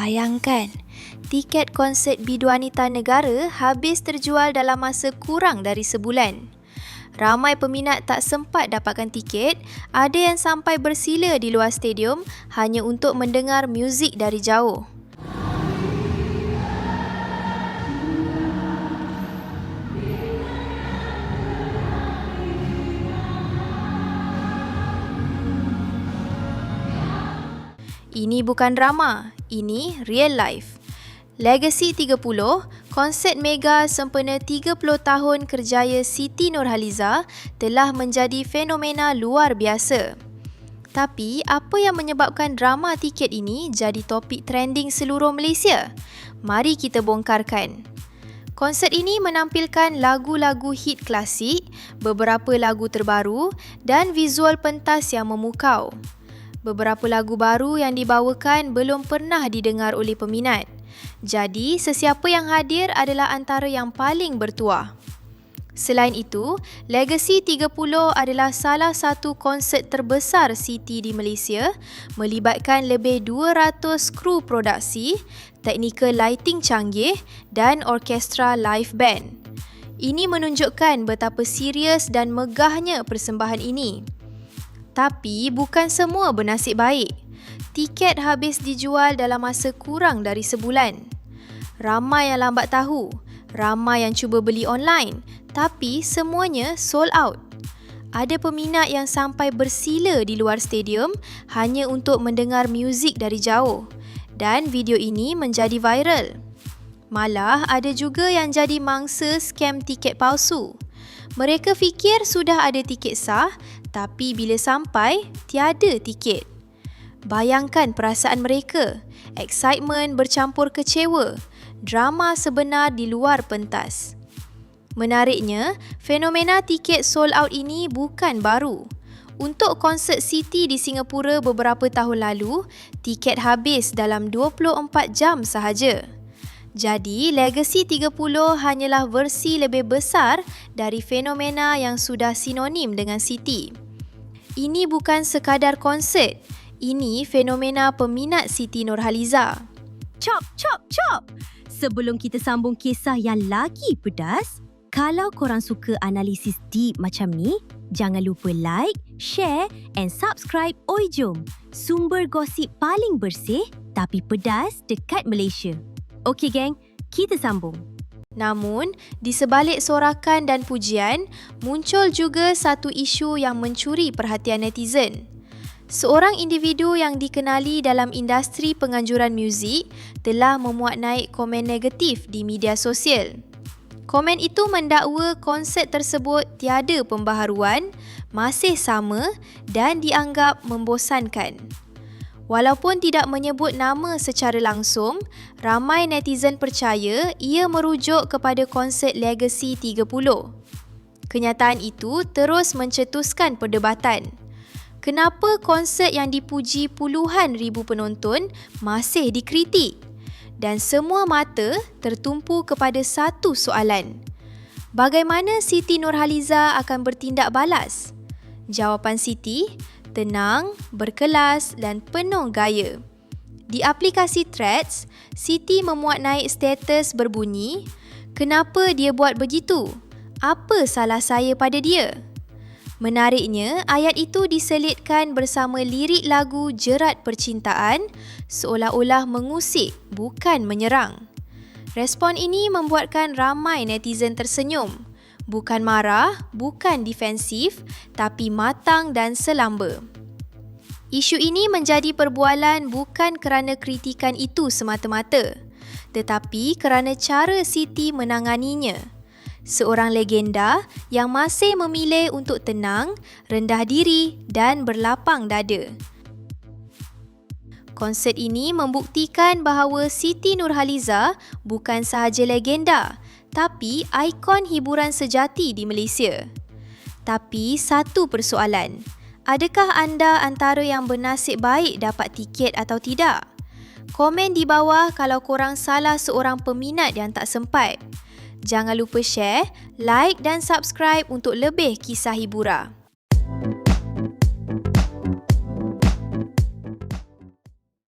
Bayangkan, tiket konsert Bidu Anita Negara habis terjual dalam masa kurang dari sebulan. Ramai peminat tak sempat dapatkan tiket, ada yang sampai bersila di luar stadium hanya untuk mendengar muzik dari jauh. Ini bukan drama, ini real life. Legacy 30, konsert mega sempena 30 tahun kerjaya Siti Nurhaliza telah menjadi fenomena luar biasa. Tapi, apa yang menyebabkan drama tiket ini jadi topik trending seluruh Malaysia? Mari kita bongkarkan. Konsert ini menampilkan lagu-lagu hit klasik, beberapa lagu terbaru dan visual pentas yang memukau. Beberapa lagu baru yang dibawakan belum pernah didengar oleh peminat. Jadi, sesiapa yang hadir adalah antara yang paling bertuah. Selain itu, Legacy 30 adalah salah satu konsert terbesar Siti di Malaysia, melibatkan lebih 200 kru produksi, teknikal lighting canggih dan orkestra live band. Ini menunjukkan betapa serius dan megahnya persembahan ini. Tapi bukan semua bernasib baik. Tiket habis dijual dalam masa kurang dari sebulan. Ramai yang lambat tahu, ramai yang cuba beli online, tapi semuanya sold out. Ada peminat yang sampai bersila di luar stadium hanya untuk mendengar muzik dari jauh. Dan video ini menjadi viral. Malah ada juga yang jadi mangsa scam tiket palsu. Mereka fikir sudah ada tiket sah, tapi bila sampai, tiada tiket. Bayangkan perasaan mereka, excitement bercampur kecewa, drama sebenar di luar pentas. Menariknya, fenomena tiket sold out ini bukan baru. Untuk konsert Siti di Singapura beberapa tahun lalu, tiket habis dalam 24 jam sahaja. Jadi, Legacy 30 hanyalah versi lebih besar dari fenomena yang sudah sinonim dengan Siti. Ini bukan sekadar konsert, ini fenomena peminat Siti Nurhaliza. Chop, chop, chop! Sebelum kita sambung kisah yang lagi pedas, kalau korang suka analisis deep macam ni, jangan lupa like, share and subscribe Oi Jom, sumber gosip paling bersih tapi pedas dekat Malaysia. Okey geng, kita sambung. Namun, di sebalik sorakan dan pujian, muncul juga satu isu yang mencuri perhatian netizen. Seorang individu yang dikenali dalam industri penganjuran muzik telah memuat naik komen negatif di media sosial. Komen itu mendakwa konsert tersebut tiada pembaharuan, masih sama dan dianggap membosankan. Walaupun tidak menyebut nama secara langsung, ramai netizen percaya ia merujuk kepada konsert Legacy 30. Kenyataan itu terus mencetuskan perdebatan. Kenapa konsert yang dipuji puluhan ribu penonton masih dikritik? Dan semua mata tertumpu kepada satu soalan. Bagaimana Siti Nurhaliza akan bertindak balas? Jawapan Siti, tenang, berkelas dan penuh gaya. Di aplikasi Threads, Siti memuat naik status berbunyi, "Kenapa dia buat begitu? Apa salah saya pada dia?" Menariknya, ayat itu diselitkan bersama lirik lagu Jerat Percintaan, seolah-olah mengusik, bukan menyerang. Respon ini membuatkan ramai netizen tersenyum. Bukan marah, bukan defensif, tapi matang dan selamba. Isu ini menjadi perbualan bukan kerana kritikan itu semata-mata, tetapi kerana cara Siti menanganinya. Seorang legenda yang masih memilih untuk tenang, rendah diri dan berlapang dada. Konsert ini membuktikan bahawa Siti Nurhaliza bukan sahaja legenda, tapi ikon hiburan sejati di Malaysia. Tapi satu persoalan, adakah anda antara yang bernasib baik dapat tiket atau tidak? Komen di bawah kalau korang salah seorang peminat yang tak sempat. Jangan lupa share, like dan subscribe untuk lebih kisah hiburan.